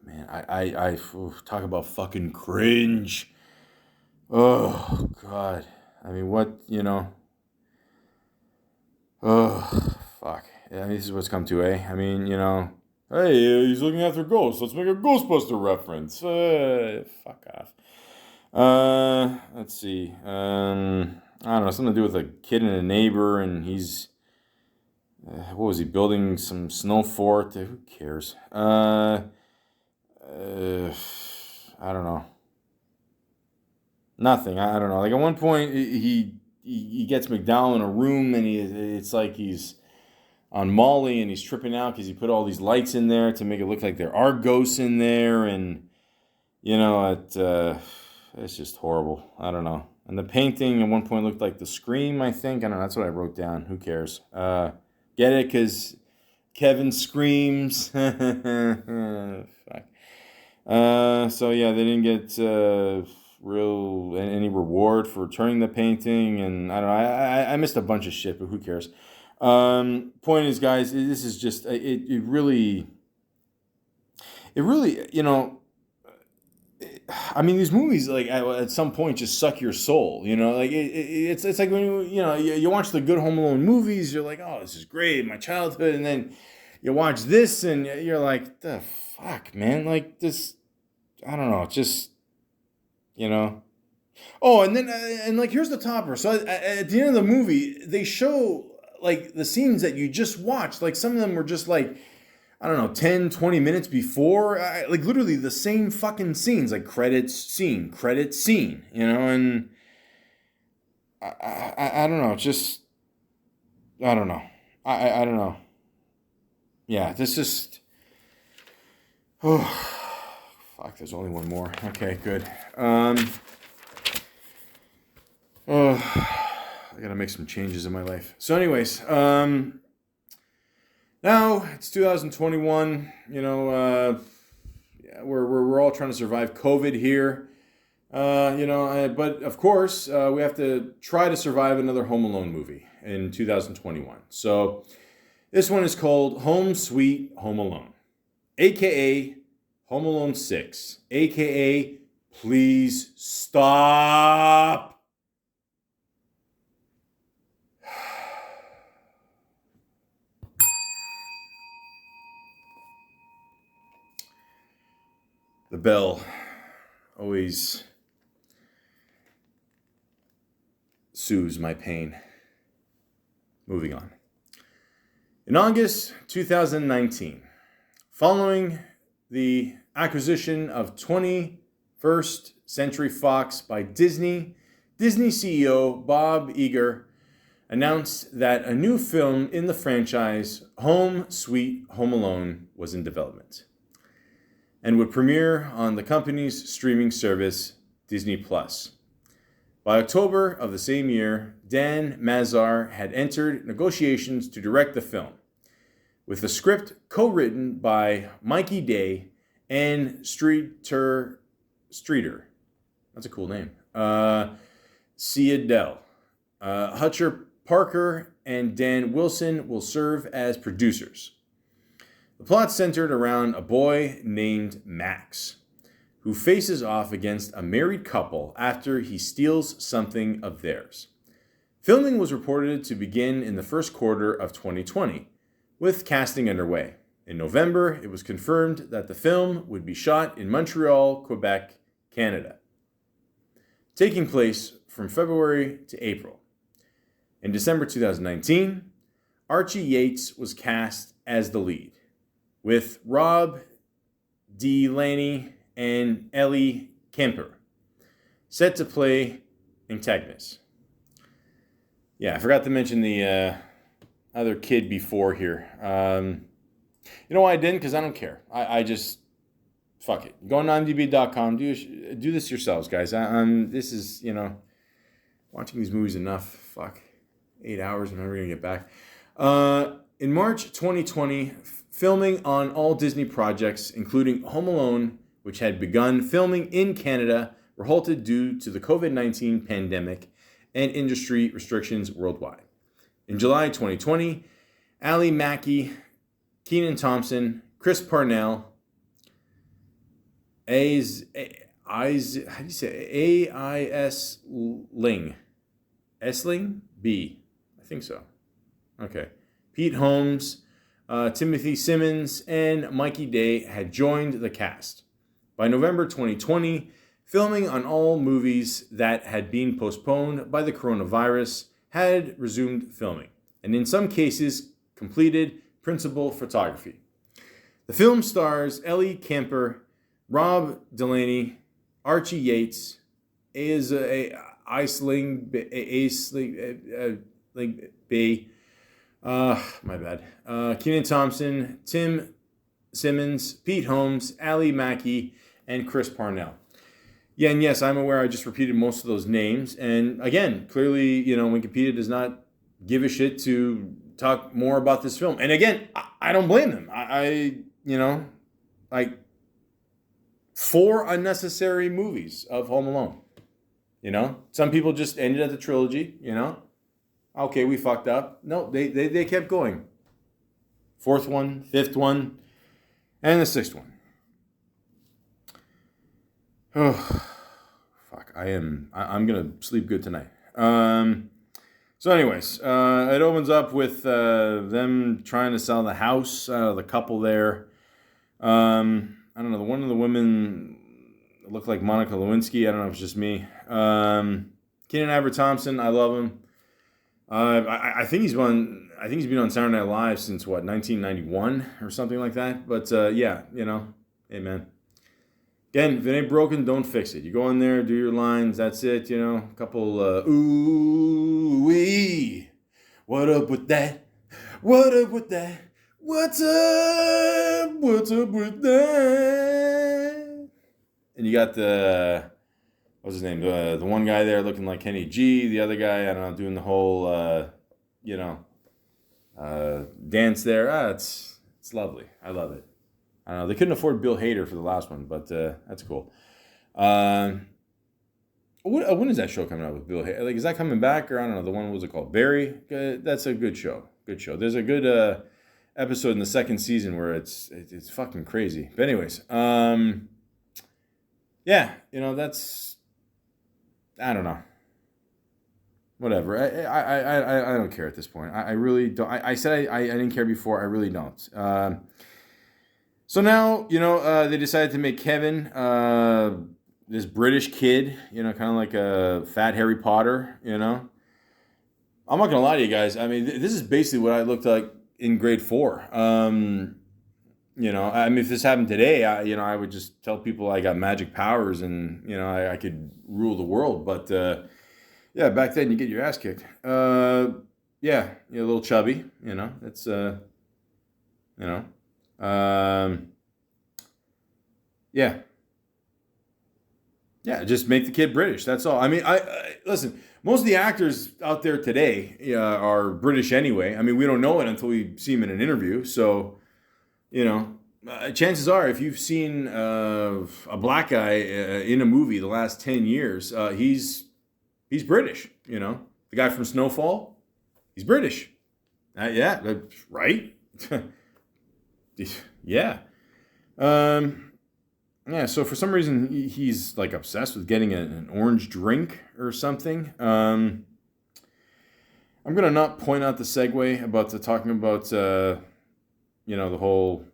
man, I talk about fucking cringe. Oh, God. I mean, oh, fuck. Yeah, this is what's come to, eh? I mean, hey, he's looking after ghosts. Let's make a Ghostbuster reference. Fuck off. Let's see. I don't know, something to do with a kid and a neighbor, and he's, what was he, building some snow fort? Who cares? I don't know. Nothing. I don't know. Like at one point, he gets McDowell in a room, and it's like he's on Molly, and he's tripping out because he put all these lights in there to make it look like there are ghosts in there, and it's just horrible. I don't know. And the painting at one point looked like the Scream. I think. I don't know. That's what I wrote down. Who cares? Get it? Because Kevin screams. Fuck. So yeah, they didn't get. Any reward for returning the painting, and I don't know. I missed a bunch of shit, but who cares? Point is, guys, this is just it really. I mean, these movies like at some point just suck your soul. Like it's like when you watch the good Home Alone movies, you're like, oh, this is great, my childhood, and then you watch this, and you're like, the fuck, man, like this. I don't know, just. Oh, and then and like here's the topper. So at the end of the movie, they show like the scenes that you just watched. Like some of them were just like, I don't know, 10, 20 minutes before. Like literally the same fucking scenes, like credits, scene, and I don't know, just I don't know. I don't know. Yeah, this just. Oh. Fuck, there's only one more. Okay, good. I gotta make some changes in my life. So anyways, now it's 2021. Yeah, we're all trying to survive COVID here. But of course, we have to try to survive another Home Alone movie in 2021. So this one is called Home Sweet Home Alone, aka Home Alone 6, a.k.a. Please Stop. The bell always soothes my pain. Moving on. In August 2019, following the acquisition of 21st Century Fox by Disney CEO Bob Iger announced that a new film in the franchise, Home Sweet Home Alone, was in development and would premiere on the company's streaming service, Disney+. By October of the same year, Dan Mazar had entered negotiations to direct the film, with the script co-written by Mikey Day and Streeter. That's a cool name. Seadell. Hutcher Parker and Dan Wilson will serve as producers. The plot centered around a boy named Max, who faces off against a married couple after he steals something of theirs. Filming was reported to begin in the first quarter of 2020, with casting underway. In November, it was confirmed that the film would be shot in Montreal, Quebec, Canada, taking place from February to April. In December 2019, Archie Yates was cast as the lead, with Rob Delaney and Ellie Kemper set to play antagonists. Yeah, I forgot to mention the other kid before here. You know why I didn't? Because I don't care. I just, fuck it. Go on IMDb.com. Do this yourselves, guys. This is, watching these movies enough. Fuck. 8 hours. I'm never going to get back. In March 2020, filming on all Disney projects, including Home Alone, which had begun filming in Canada, were halted due to the COVID-19 pandemic and industry restrictions worldwide. In July 2020, Ali Mackey, Kenan Thompson, Chris Parnell, how do you say A.I.S. Ling? Esling? B. I think so. Okay. Pete Holmes, Timothy Simmons, and Mikey Day had joined the cast. By November 2020, filming on all movies that had been postponed by the coronavirus had resumed filming, and in some cases completed principal photography. The film stars Ellie Kemper, Rob Delaney, Archie Yates, Aisling Bay, my bad. Kenan Thompson, Tim Simmons, Pete Holmes, Ali Mackey, and Chris Parnell. Yeah, and yes, I'm aware I just repeated most of those names. And again, clearly, Wikipedia does not give a shit to talk more about this film. And again, I don't blame them. Like 4 unnecessary movies of Home Alone. Some people just ended at the trilogy, Okay, we fucked up. No, they kept going. 4th one, 5th one, and the 6th one. Oh, fuck. I'm going to sleep good tonight. So anyways, it opens up with them trying to sell the house, the couple there. I don't know, one of the women looked like Monica Lewinsky. I don't know if it's just me. Kenan Ivory Thompson, I love him. I think he's been on Saturday Night Live since 1991 or something like that. But yeah, hey man. Again, if it ain't broken, don't fix it. You go in there, do your lines, that's it, a couple, ooh-wee, what up with that? What up with that? What's up with that? And you got what's his name? The one guy there looking like Kenny G, the other guy, I don't know, doing the whole, dance there. It's lovely. I love it. I don't know. They couldn't afford Bill Hader for the last one, but that's cool. When is that show coming out with Bill Hader? Like, is that coming back, or I don't know? The one, what was it called? Barry. That's a good show. Good show. There's a good episode in the 2nd season where it's fucking crazy. But anyways, yeah, that's, I don't know. Whatever. I don't care at this point. I really don't. I said I didn't care before. I really don't. So now, they decided to make Kevin this British kid, kind of like a fat Harry Potter, I'm not going to lie to you guys. I mean, this is basically what I looked like in grade 4. If this happened today, I would just tell people I got magic powers and, I could rule the world. But, yeah, back then you get your ass kicked. Yeah, a little chubby, it's, yeah, just make the kid British. That's all. I mean, I listen. Most of the actors out there today are British anyway. I mean, we don't know it until we see them in an interview. So, chances are, if you've seen a black guy in a movie the last 10 years, he's British. The guy from Snowfall, he's British. Yeah, right. Yeah. Yeah, so for some reason he's like obsessed with getting an orange drink or something. I'm going to not point out the segue about talking about, the whole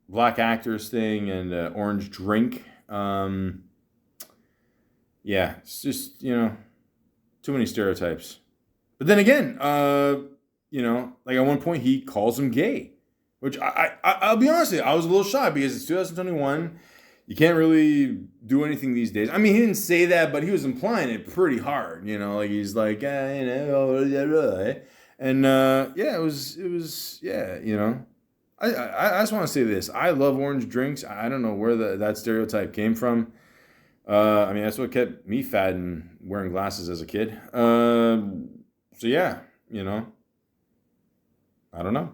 black actors thing and orange drink. Yeah, it's just, too many stereotypes. But then again, like at one point he calls him gay, which I'll be honest with you, I was a little shocked because it's 2021. You can't really do anything these days. I mean, he didn't say that, but he was implying it pretty hard. Like he's like, and yeah, it was. I just want to say this. I love orange drinks. I don't know where that stereotype came from. I mean, that's what kept me fat and wearing glasses as a kid. So yeah, I don't know.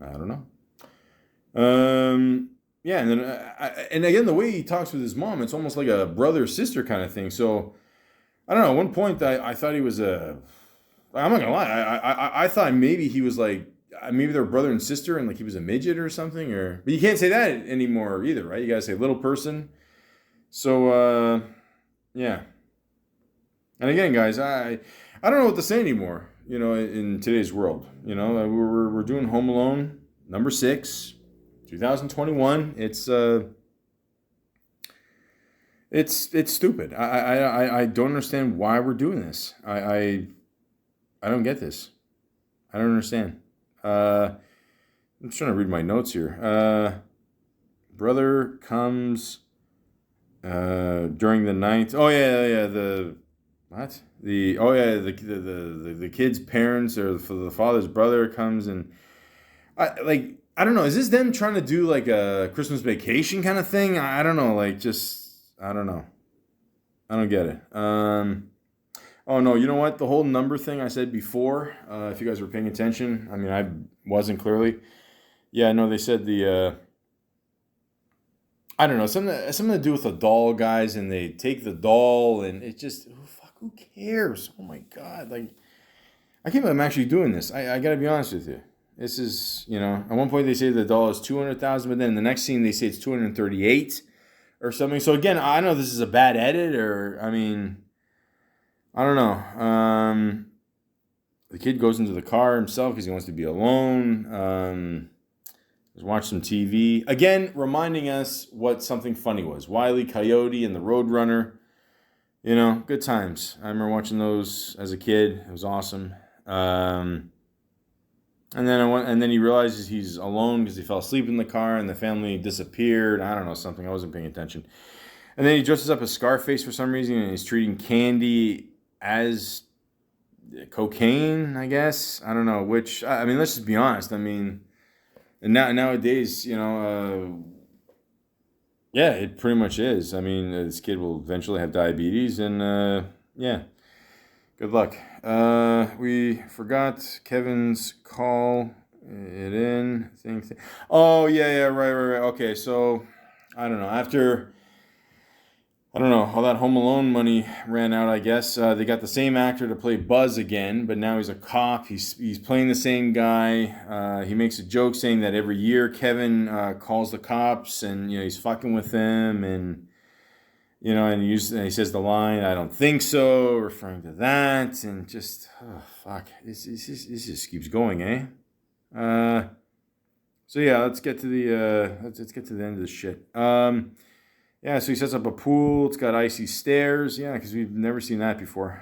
I don't know. Yeah, and then and again, the way he talks with his mom, it's almost like a brother sister kind of thing. So I don't know. At one point, I thought he was a. I'm not gonna lie. I thought maybe he was like maybe they're brother and sister, and like he was a midget or something. But you can't say that anymore either, right? You gotta say little person. So yeah. And again, guys, I don't know what to say anymore. In today's world, we're doing Home Alone number 6, 2021. It's stupid. I don't understand why we're doing this. I don't get this. I don't understand. I'm just trying to read my notes here. Brother comes during the night. Oh yeah. The what? The kid's parents or the father's brother comes and I don't know. Is this them trying to do like a Christmas Vacation kind of thing? I don't know. Like just I don't know. I don't get it. Oh no, you know what? The whole number thing I said before. If you guys were paying attention, I mean I wasn't clearly. Yeah, no, they said the. I don't know, something to do with the doll, guys, and they take the doll, and it just, who cares? Oh my God, like, I can't believe I'm actually doing this. I gotta be honest with you. This is, at one point they say the doll is 200,000, but then in the next scene they say it's 238 or something. So again, I know this is a bad edit, or, I mean, I don't know. The kid goes into the car himself because he wants to be alone. Let's watch some TV. Again, reminding us what something funny was. Wile E. Coyote and the Roadrunner. Good times. I remember watching those as a kid. It was awesome. And then he realizes he's alone because he fell asleep in the car and the family disappeared. I don't know, something. I wasn't paying attention. And then he dresses up as Scarface for some reason and he's treating candy as cocaine, I guess. I don't know, which, I mean, let's just be honest. I mean... And nowadays, yeah, it pretty much is. I mean, this kid will eventually have diabetes, and yeah, good luck. We forgot Kevin's call it in thing. Oh yeah, right. Okay, so I don't know. I don't know how that Home Alone money ran out. I guess they got the same actor to play Buzz again, but now he's a cop. He's playing the same guy. He makes a joke saying that every year Kevin calls the cops and he's fucking with them, and and he says the line "I don't think so," referring to that, and just fuck, this just keeps going, eh? So yeah, let's get to the let's get to the end of this shit. Yeah, so he sets up a pool. It's got icy stairs. Yeah, because we've never seen that before.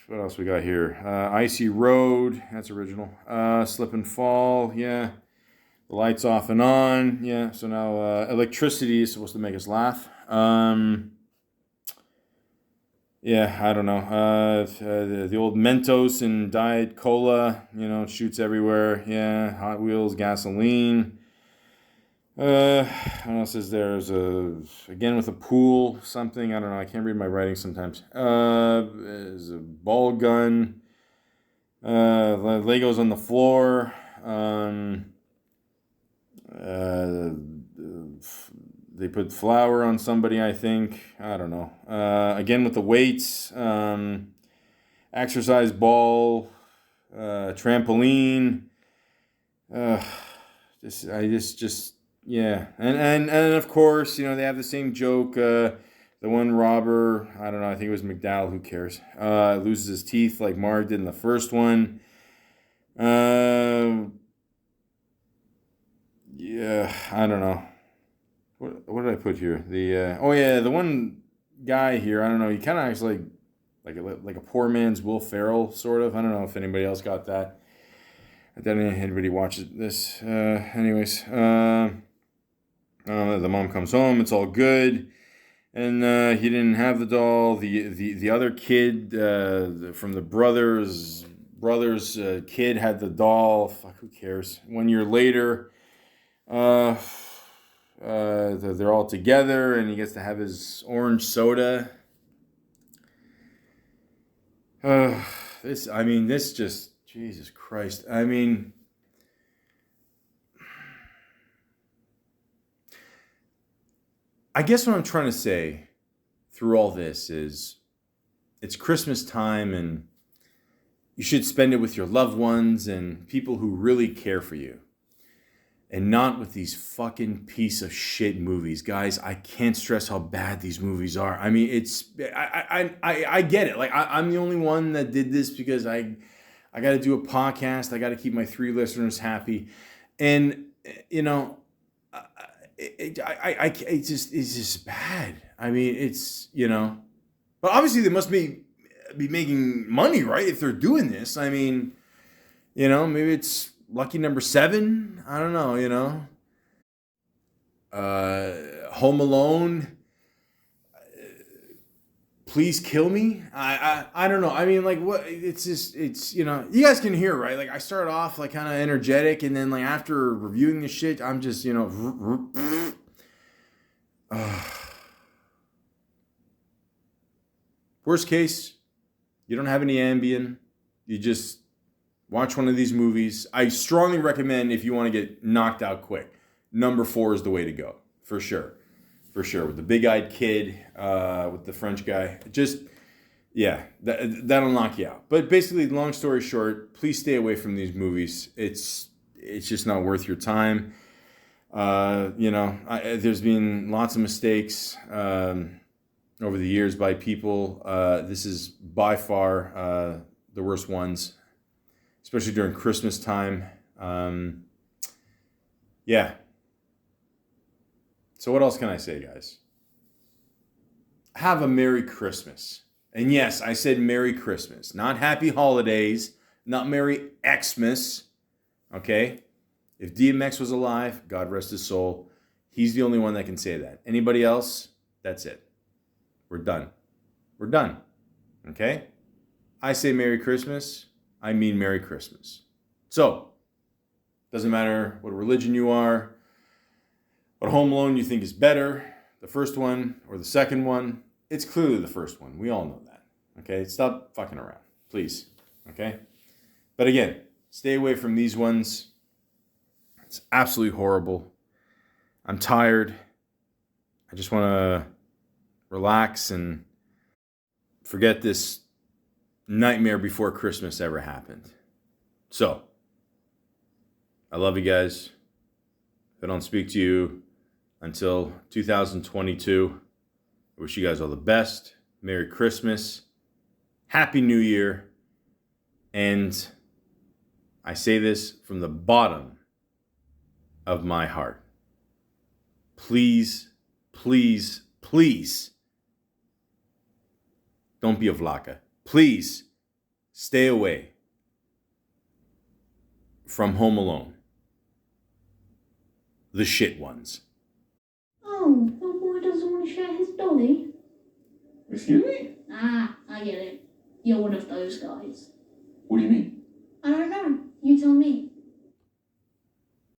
What else we got here? Icy road. That's original. Slip and fall. Yeah. The lights off and on. Yeah. So now electricity is supposed to make us laugh. Yeah, I don't know. The old Mentos and Diet Cola. Shoots everywhere. Yeah. Hot Wheels, gasoline. What else is there? Again with a pool, something, I don't know, I can't read my writing sometimes. There's a ball gun, Legos on the floor, they put flour on somebody, I think, I don't know. Again with the weights, exercise ball, trampoline, just yeah, and of course, they have the same joke. The one robber, I don't know, I think it was McDowell, who cares? Loses his teeth like Marg did in the first one. Yeah, I don't know. What did I put here? The one guy here. I don't know. He kind of acts like a poor man's Will Ferrell, sort of. I don't know if anybody else got that. I don't know if anybody watches this. Anyways, the mom comes home. It's all good. And he didn't have the doll. The other kid from the brother's kid had the doll. Fuck, who cares? 1 year later, they're all together, and he gets to have his orange soda. This just, Jesus Christ. I mean, I guess what I'm trying to say through all this is it's Christmas time, and you should spend it with your loved ones and people who really care for you. And not with these fucking piece of shit movies. Guys, I can't stress how bad these movies are. I mean, I get it. Like, I'm the only one that did this because I got to do a podcast. I got to keep my 3 listeners happy. And, you know, it's just bad. I mean, it's, you know. But obviously they must be making money, right? If they're doing this. I mean, you know, maybe it's lucky number 7. I don't know, you know. Home Alone. Please Kill Me. I don't know. I mean, like, what? It's just, it's, you know, you guys can hear, right? Like, I started off like kind of energetic, and then like after reviewing this shit, I'm just, you know. Worst case, you don't have any Ambien. You just watch one of these movies. I strongly recommend, if you want to get knocked out quick, number 4 is the way to go. For sure. For sure. With the big-eyed kid, with the French guy. Just, yeah, that'll knock you out. But basically, long story short, please stay away from these movies. It's just not worth your time. You know, there's been lots of mistakes over the years by people. This is by far the worst ones, especially during Christmas time. Yeah. So what else can I say, guys? Have a Merry Christmas. And yes, I said Merry Christmas, not Happy Holidays, not Merry Xmas. Okay? If DMX was alive, God rest his soul, he's the only one that can say that. Anybody else? That's it. We're done. We're done. Okay? I say Merry Christmas. I mean Merry Christmas. So, doesn't matter what religion you are, what Home Alone you think is better, the first one or the second one. It's clearly the first one. We all know that. Okay? Stop fucking around. Please. Okay? But again, stay away from these ones. It's absolutely horrible. I'm tired. I just want to relax and forget this nightmare before Christmas ever happened. So, I love you guys. If I don't speak to you until 2022, I wish you guys all the best. Merry Christmas. Happy New Year. And I say this from the bottom of my heart. Please, please, please don't be a Malaka. Please stay away from Home Alone. The shit ones. Oh, your boy doesn't want to share his dolly? Excuse me? Ah, I get it. You're one of those guys. What do you mean? I don't know. You tell me.